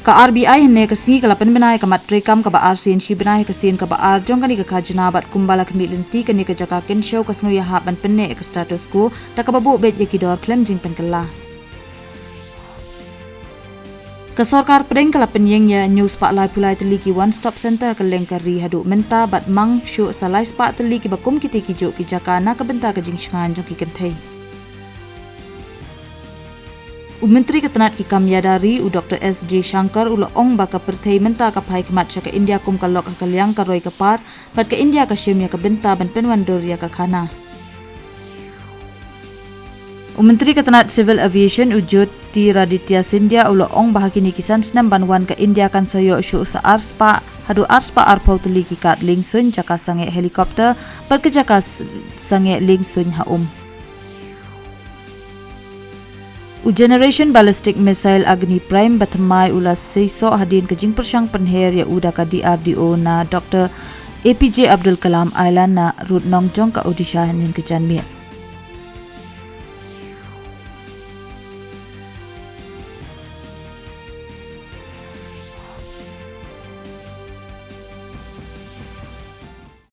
Ka RBI hene kasi kalapan benai ka matrekam ka ba RCN si benai ka sin ka ba jong kani ka khajna bat kumbala kemilenti kani ka jaka ken show ka sngoya ha ban penne ek status ko ta ka babu bet yakidor klem jing pen kala ka sarkar preng kalapan yeng ya news pa lai pulai teliki one stop center ka lengkari hadu menta bat mang shu salai spa teliki bakum kiti kijo ki jaka na ka benta ka jing shangan jong ki kenthai Menteri Ketenat ki kamyadari Dr. S.J. Shankar ong baka perthai menta ka phai khmat ka India kum kalok ka liang ka roi ka par pat ka India ka shimya ka benta ban penwandor ya ka khana Menteri Ketenat Civil Aviation Jyoti Raditya Scindia ong bahakini kisan snam banwan ka India kan sayo shu sa arspa hadu arspa arpau teli ki kat lingsun jaka sange helikopter pat ka jaka sange lingsun ha Generation Ballistic Missile Agni Prime Batmai ulas seiso hadin kejing persyang penher ya uda ka DRDO na Dr. APJ Abdul Kalam Island na Rut Nongjong ka Odisha hanin kejanmi.